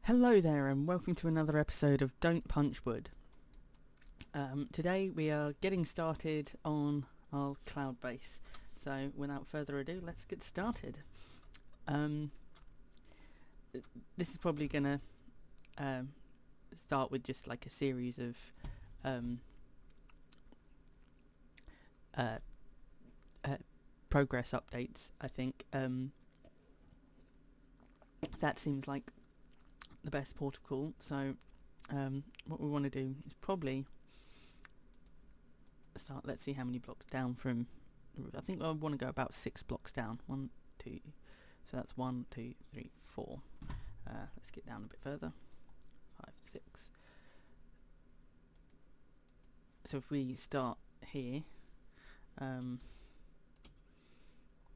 Hello there and welcome to another episode of Don't Punch Wood. Today we are getting started on our cloud base, so without further ado let's get started. This is probably going to start with just like a series of progress updates. I think that seems like the best port of call. So what we want to do is probably start, let's see how many blocks down from, I think I want to go about 6 blocks down. 1, 2, so that's 1, 2, 3, 4. Let's get down a bit further. 5, 6. So if we start here,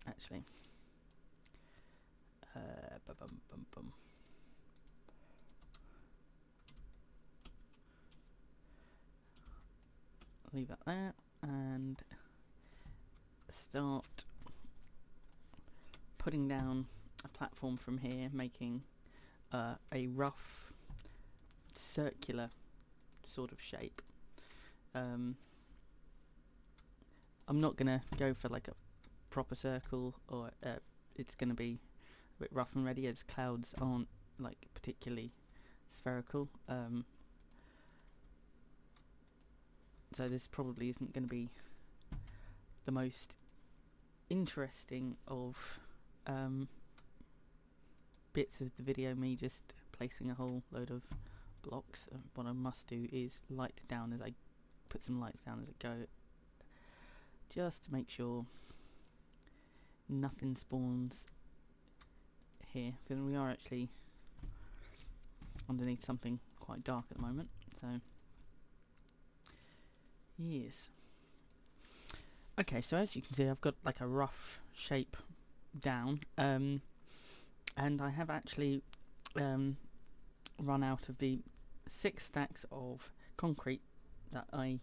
actually, leave that there and start putting down a platform from here, making a rough circular sort of shape. I'm not gonna go for like a proper circle, or it's gonna be a bit rough and ready, as clouds aren't like particularly spherical. So this probably isn't going to be the most interesting of bits of the video, me just placing a whole load of blocks. What I must do is light down as I put some lights down as I go, just to make sure nothing spawns here, because we are actually underneath something quite dark at the moment. So yes. Okay, so as you can see, I've got like a rough shape down, and I have actually run out of the 6 stacks of concrete that I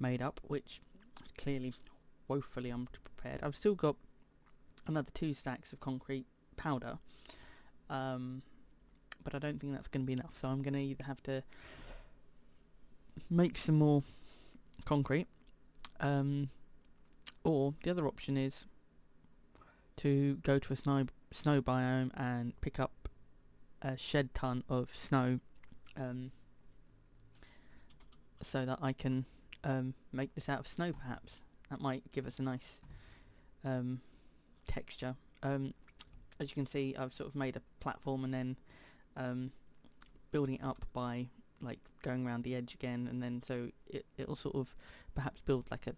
made up, which clearly woefully unprepared. I've still got another 2 stacks of concrete powder, but I don't think that's going to be enough, so I'm going to either have to make some more concrete, or the other option is to go to a snow biome and pick up a shed ton of snow, so that I can make this out of snow. Perhaps that might give us a nice texture. As you can see, I've sort of made a platform and then building it up by like going around the edge again, and then so it'll sort of perhaps build like an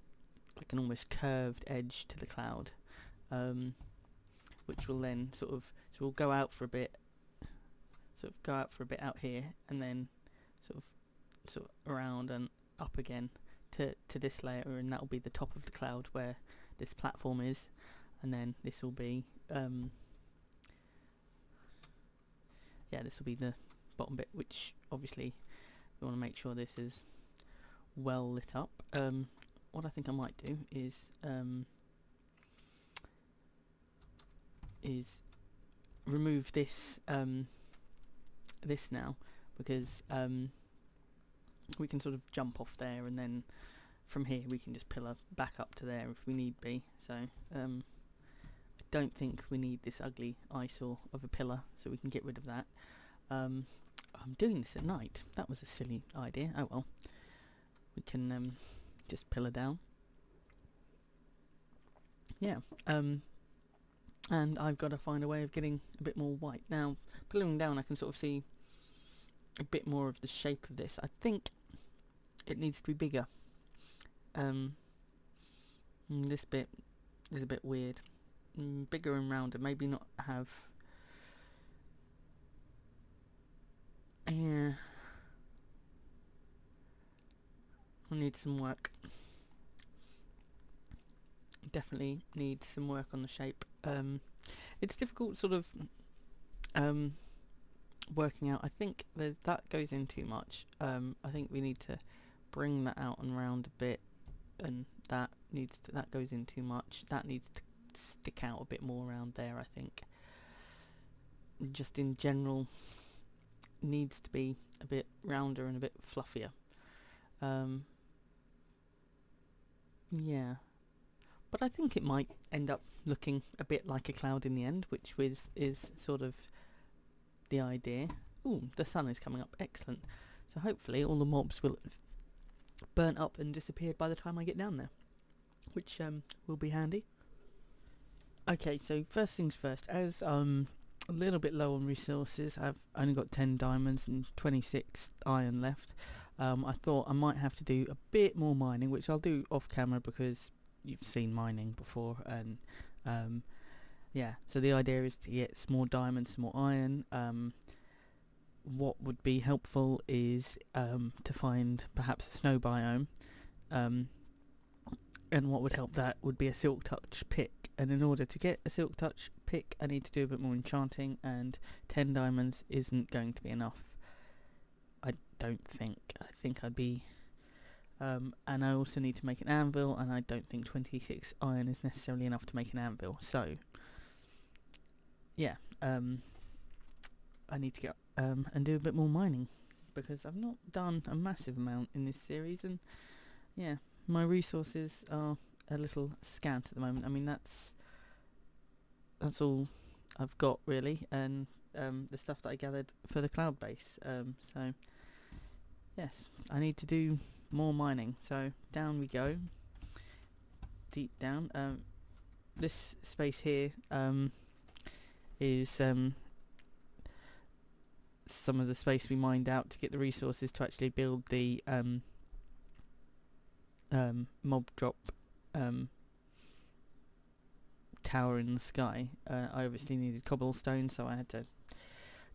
almost curved edge to the cloud, which will then sort of, so we'll go out for a bit, out here, and then sort of around and up again to this layer, and that'll be the top of the cloud where this platform is, and then this will be this will be the bottom bit, which obviously we want to make sure this is well lit up. What I think I might do is remove this this now, because we can sort of jump off there, and then from here we can just pillar back up to there if we need be. So I don't think we need this ugly eyesore of a pillar, so we can get rid of that. I'm doing this at night. That was a silly idea. Oh well. We can just pillar down. Yeah. And I've got to find a way of getting a bit more white. Now, pillaring down, I can sort of see a bit more of the shape of this. I think it needs to be bigger. This bit is a bit weird. Bigger and rounder. Maybe not have... Yeah. I need some work. Definitely need some work on the shape. It's difficult sort of working out. I think that goes in too much. I think we need to bring that out and round a bit, and that goes in too much. That needs to stick out a bit more around there, I think. Just in general, needs to be a bit rounder and a bit fluffier. Yeah, but I think it might end up looking a bit like a cloud in the end, which is sort of the idea. Ooh, the sun is coming up. Excellent. So hopefully all the mobs will have burnt up and disappeared by the time I get down there, which will be handy. Okay, so first things first, as a little bit low on resources, I've only got 10 diamonds and 26 iron left. I thought I might have to do a bit more mining, which I'll do off camera because you've seen mining before, and yeah, so the idea is to get some more diamonds, some more iron. What would be helpful is to find perhaps a snow biome, and what would help that would be a silk touch pick. And in order to get a silk touch pick, I need to do a bit more enchanting, and 10 diamonds isn't going to be enough. I don't think. I think I'd be... and I also need to make an anvil, and I don't think 26 iron is necessarily enough to make an anvil. So, yeah, I need to get and do a bit more mining, because I've not done a massive amount in this series, and yeah, my resources are a little scant at the moment. I mean, that's all I've got really, and the stuff that I gathered for the cloud base. So yes, I need to do more mining. So down we go, deep down. This space here is some of the space we mined out to get the resources to actually build the mob drop tower in the sky. I obviously needed cobblestone, so I had to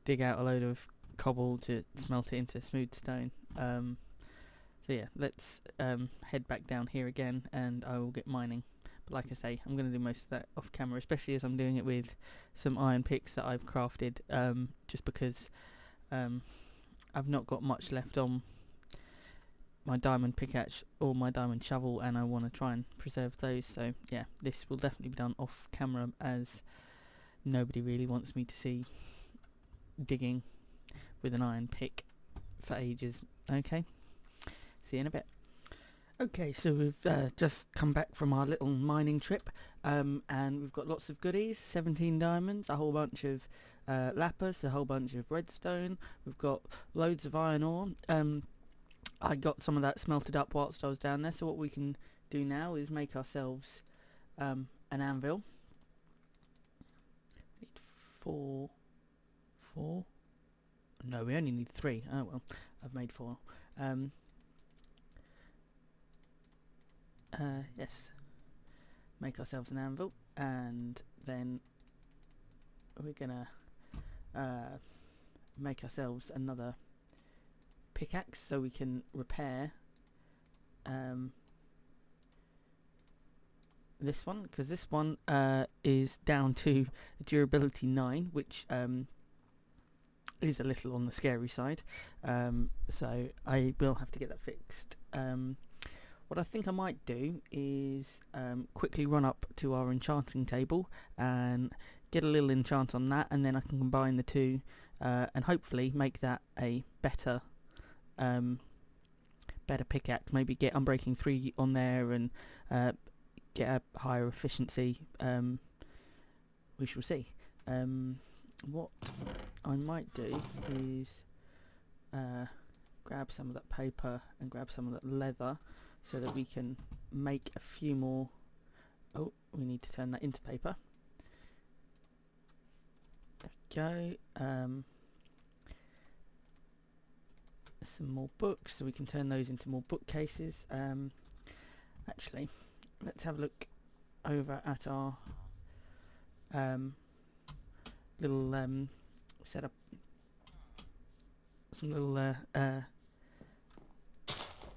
dig out a load of cobble to smelt it into smooth stone. So yeah, let's head back down here again, and I will get mining. But like I say, I'm going to do most of that off camera, especially as I'm doing it with some iron picks that I've crafted, just because I've not got much left on my diamond pickaxe or my diamond shovel, and I want to try and preserve those. So yeah, this will definitely be done off camera, as nobody really wants me to see digging with an iron pick for ages. Okay, see you in a bit. Okay, so we've just come back from our little mining trip, and we've got lots of goodies. 17 diamonds, a whole bunch of lapis, a whole bunch of redstone. We've got loads of iron ore. I got some of that smelted up whilst I was down there, so what we can do now is make ourselves an anvil. We need four. No, we only need 3. Oh well, I've made 4. Yes, make ourselves an anvil, and then we're gonna make ourselves another pickaxe so we can repair this one, because this one is down to durability 9, which is a little on the scary side, so I will have to get that fixed. What I think I might do is quickly run up to our enchanting table and get a little enchant on that, and then I can combine the two and hopefully make that a better pickaxe. Maybe get Unbreaking 3 on there and get a higher efficiency. We shall see. What I might do is grab some of that paper and grab some of that leather, so that we can make a few more. Oh, we need to turn that into paper. There we go. Some more books, so we can turn those into more bookcases. Actually, let's have a look over at our little set up some little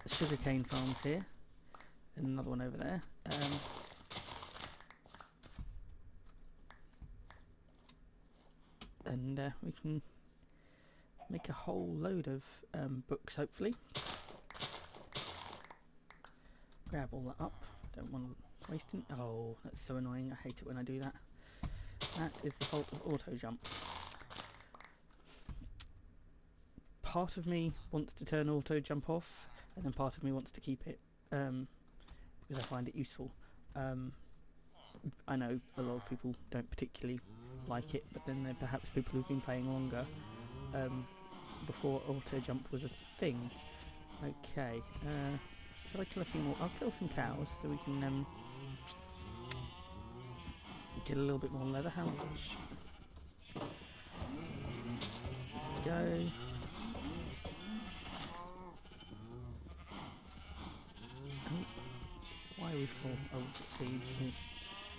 sugarcane farms here, and another one over there. And we can make a whole load of books, hopefully. Grab all that up. Don't want to waste it. Oh, that's so annoying. I hate it when I do that. That is the fault of auto jump. part of me wants to turn auto jump off, and then part of me wants to keep it because I find it useful. I know a lot of people don't particularly like it, but then there are perhaps people who've been playing longer before auto jump was a thing. Okay, shall I kill a few more? I'll kill some cows so we can get a little bit more leather. How much? Go. Oh, why are we full? Oh, seeds. Get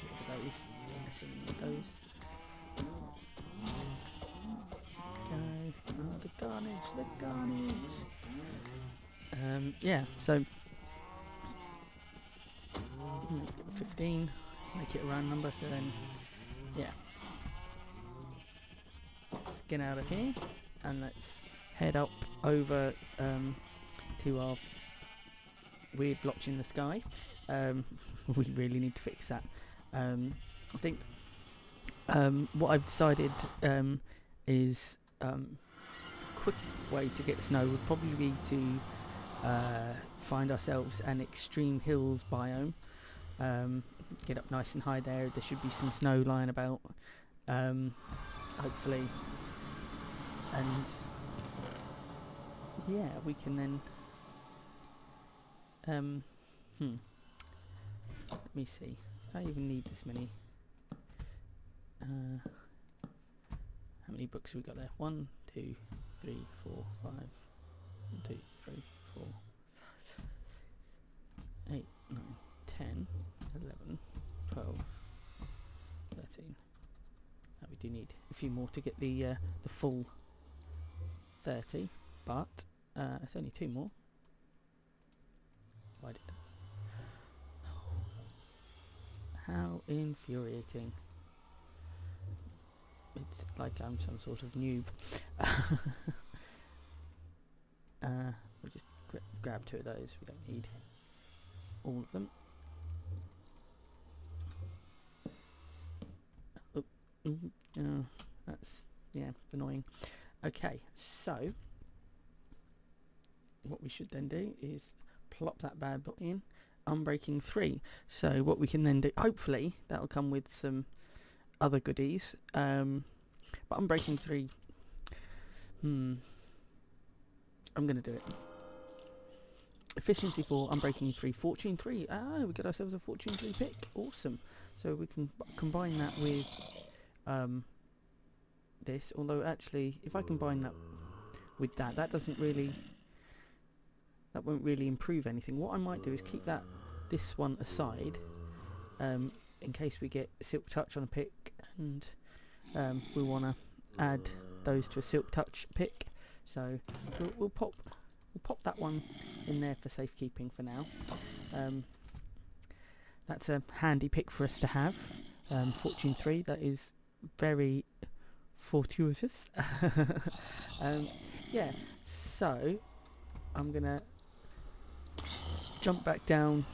rid of those. Don't mess with those. Go. Oh, the garnish, the garnish. Yeah, so 15, make it a round number, so then, yeah. Let's get out of here, and let's head up over to our weird blotch in the sky. We really need to fix that. I think what I've decided is quickest way to get snow would probably be to find ourselves an extreme hills biome. Get up nice and high there. There should be some snow lying about, hopefully, and yeah, we can then let me see. I even need this many. How many books have we got there? 1, 2, 3, 4, 5. 1, 2, 3, 4, 5, 8, 9, 10, 11, 12, 13. Now we do need a few more to get the full 30, but it's only 2 more. Why did? How infuriating! It's like I'm some sort of noob. We'll just grab 2 of those. We don't need all of them. Oh, that's, yeah, annoying. Okay, so what we should then do is plop that bad boy in. Unbreaking 3. So what we can then do, hopefully that'll come with some other goodies. But Unbreaking 3, I'm going to do it. Efficiency 4, Unbreaking 3, Fortune 3. We got ourselves a Fortune 3 pick. Awesome. So we can combine that with this. Although actually, if I combine that with that, that won't really improve anything. What I might do is keep this one aside, in case we get Silk Touch on a pick, and we want to add those to a Silk Touch pick. So we'll pop that one in there for safekeeping for now. That's a handy pick for us to have. Fortune 3. That is very fortuitous. Yeah. So I'm gonna jump back down.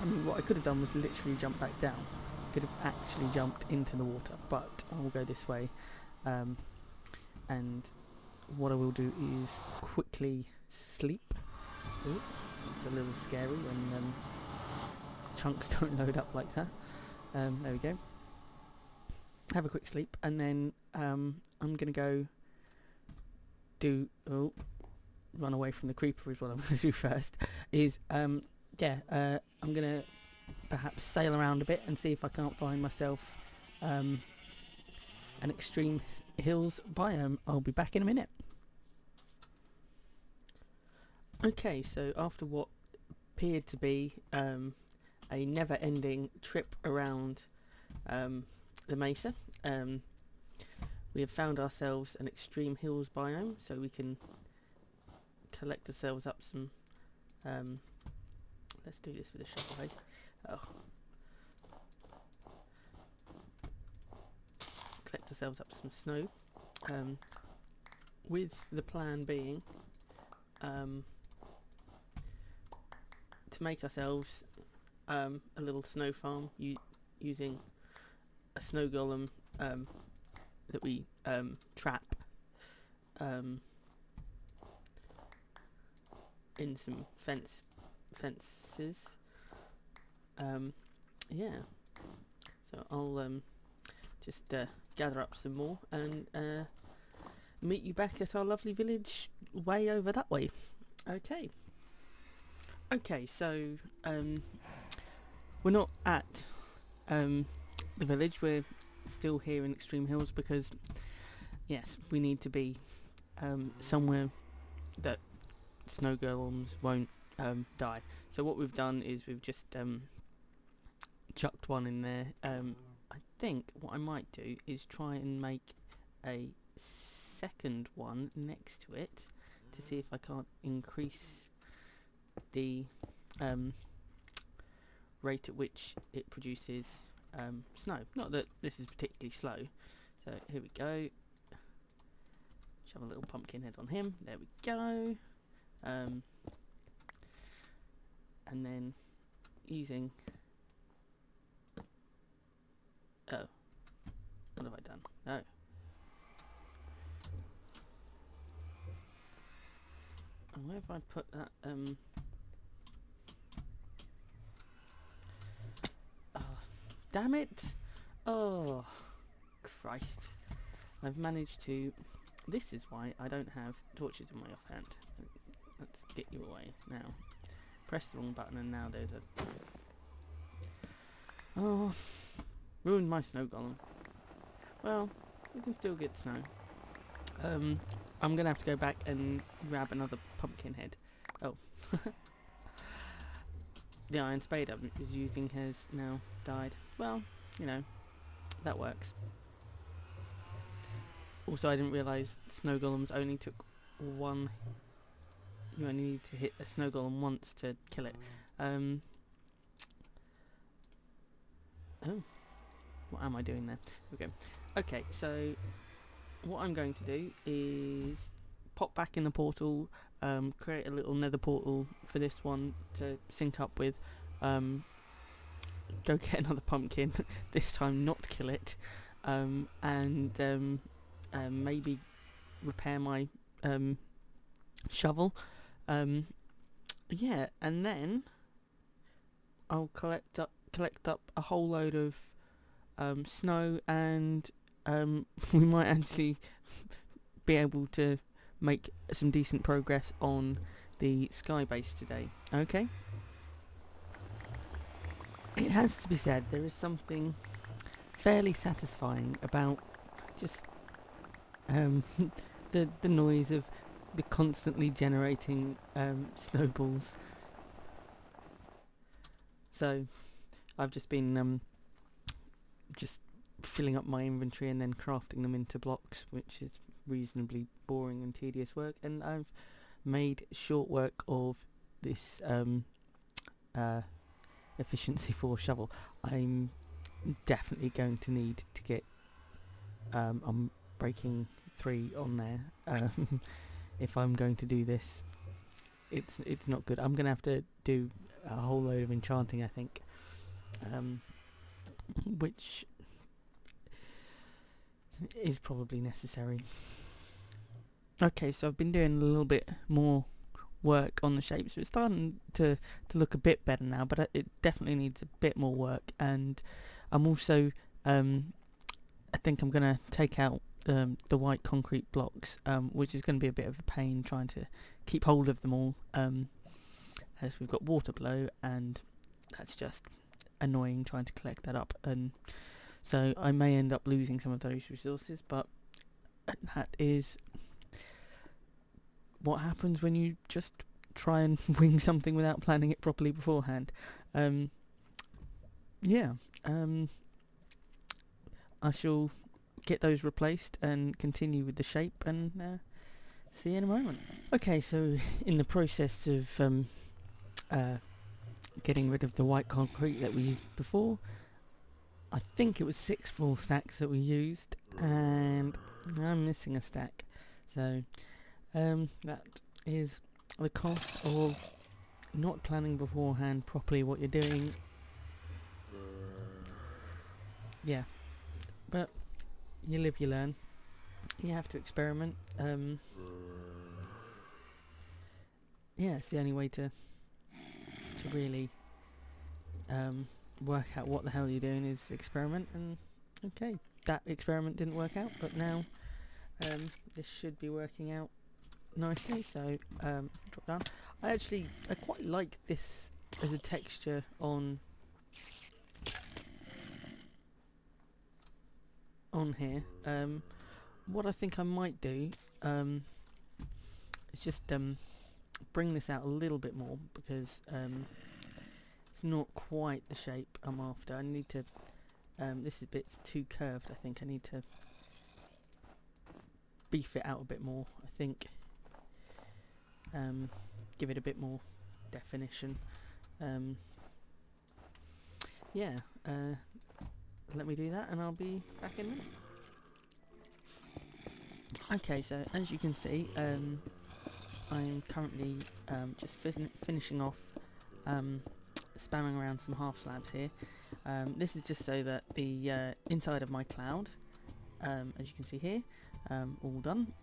I mean, what I could have done was literally jump back down. Could have actually jumped into the water, but I will go this way. And what I will do is quickly sleep. Ooh, it's a little scary when chunks don't load up like that. There we go. Have a quick sleep, and then I'm gonna go run away from the creeper is what I'm going to do first. I'm going to perhaps sail around a bit and see if I can't find myself an extreme hills biome. I'll be back in a minute. Okay, so after what appeared to be a never-ending trip around the mesa, we have found ourselves an extreme hills biome, so we can collect ourselves up some. Let's do this with a shovel, hey? Collect ourselves up some snow, with the plan being to make ourselves a little snow farm using a snow golem that we trap in some fences. Yeah. So I'll just gather up some more and meet you back at our lovely village way over that way. Okay. Okay, so we're not at the village. We're still here in Extreme Hills because, yes, we need to be somewhere that snow golems won't die. So what we've done is we've just chucked one in there. I think what I might do is try and make a second one next to it to see if I can't increase the rate at which it produces snow. Not that this is particularly slow. So here we go. Shove a little pumpkin head on him. There we go. And then using... Oh. What have I done? Oh. And where have I put that? Oh, damn it! Oh, Christ. I've managed to... This is why I don't have torches in my offhand. Let's get you away now. Press the wrong button and now there's a... Oh, ruined my snow golem. Well, we can still get snow. I'm gonna have to go back and grab another pumpkin head. Oh. The iron spade I was using has now died. Well, you know, that works. Also, I didn't realise snow golems only took one. You only need to hit a snow golem once to kill it. Oh, what am I doing there? Okay. Okay, so what I'm going to do is pop back in the portal, create a little nether portal for this one to sync up with, go get another pumpkin, this time not kill it, and maybe repair my shovel. Yeah, and then I'll collect up a whole load of snow, and we might actually be able to make some decent progress on the sky base today. Okay? It has to be said, there is something fairly satisfying about just the noise of the constantly generating snowballs. So I've just been just filling up my inventory and then crafting them into blocks, which is reasonably boring and tedious work, and I've made short work of this efficiency 4 shovel. I'm definitely going to need to get I'm breaking 3 on there if I'm going to do this. It's not good. I'm gonna have to do a whole load of enchanting, I think, which is probably necessary. Okay, so I've been doing a little bit more work on the shape, so it's starting to look a bit better now, but it definitely needs a bit more work. And I'm also I think I'm gonna take out the white concrete blocks, which is going to be a bit of a pain trying to keep hold of them all, as we've got water below, and that's just annoying trying to collect that up, and so I may end up losing some of those resources, but that is what happens when you just try and wing something without planning it properly beforehand. Yeah, I shall get those replaced and continue with the shape, and see you in a moment. Okay, so in the process of getting rid of the white concrete that we used before, I think it was 6 full stacks that we used, and I'm missing a stack, so that is the cost of not planning beforehand properly what you're doing. Yeah, but you live, you learn. you have to experiment. Yeah, it's the only way to really work out what the hell you're doing is experiment. And okay, that experiment didn't work out, but now this should be working out nicely. So drop down. I quite like this as a texture on here. What I think I might do is just bring this out a little bit more, because it's not quite the shape I'm after. I need to this bit's too curved. I think I need to beef it out a bit more. I think give it a bit more definition. Yeah, let me do that and I'll be back in a minute. Okay, so as you can see, I'm currently just finishing off spamming around some half slabs here. This is just so that the inside of my cloud, as you can see here, all done,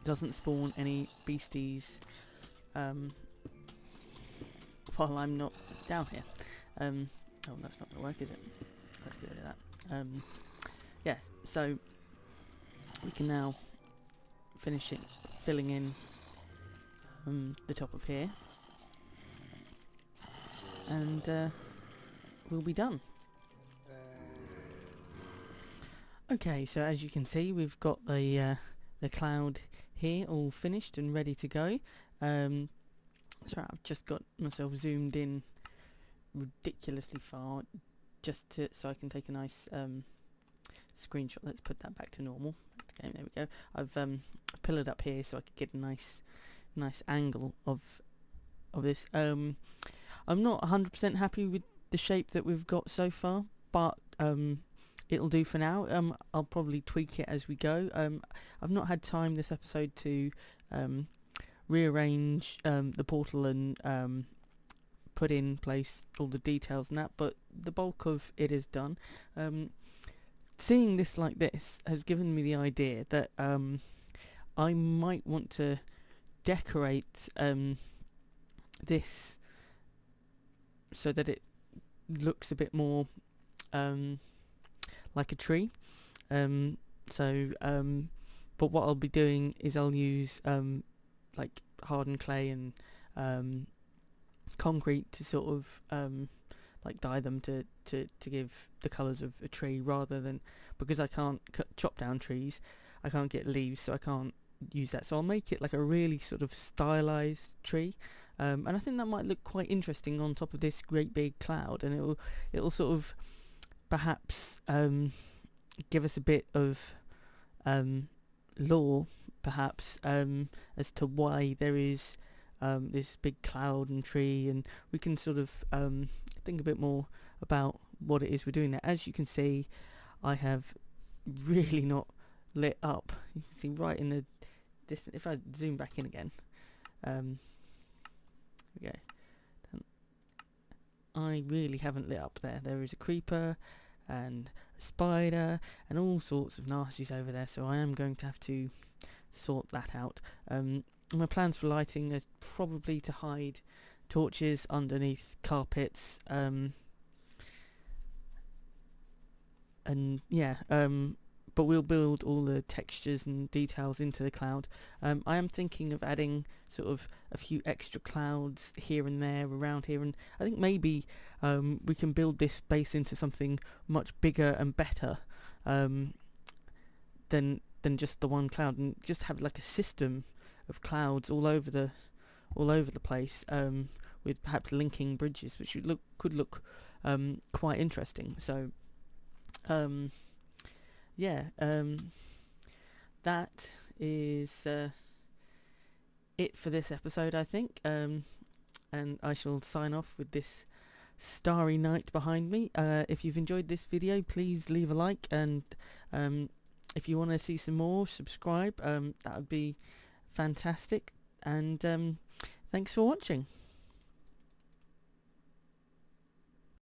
doesn't spawn any beasties while I'm not down here. Oh, that's not going to work, is it? Let's get rid of that. Yeah, so we can now finish it, filling in the top of here, and we'll be done. Okay, so as you can see, we've got the cloud here all finished and ready to go. So I've just got myself zoomed in ridiculously far, just so I can take a nice screenshot. Let's put that back to normal. Okay, there we go. I've pillared up here so I could get a nice angle of this. I'm not 100% happy with the shape that we've got so far, but it'll do for now. I'll probably tweak it as we go. I've not had time this episode to rearrange the portal and put in place all the details and that, but the bulk of it is done. Seeing this like this has given me the idea that I might want to decorate this so that it looks a bit more like a tree. But what I'll be doing is I'll use like hardened clay and concrete to sort of like dye them to give the colours of a tree, rather than, because I can't chop down trees, I can't get leaves, so I can't use that. So I'll make it like a really sort of stylised tree, and I think that might look quite interesting on top of this great big cloud, and it'll sort of perhaps give us a bit of lore, perhaps, as to why there is this big cloud and tree, and we can sort of think a bit more about what it is we're doing there. As you can see, I have really not lit up. You can see right in the distance. If I zoom back in again, there we go. I really haven't lit up there. There is a creeper and a spider and all sorts of nasties over there, so I am going to have to sort that out. My plans for lighting is probably to hide torches underneath carpets, and yeah, but we'll build all the textures and details into the cloud. I am thinking of adding sort of a few extra clouds here and there around here, and I think maybe we can build this base into something much bigger and better than just the one cloud, and just have like a system of clouds all over the place, with perhaps linking bridges, which could look quite interesting. So yeah, that is it for this episode, I think, and I shall sign off with this starry night behind me. If you've enjoyed this video, please leave a like, and if you want to see some more, subscribe. That would be fantastic, and thanks for watching.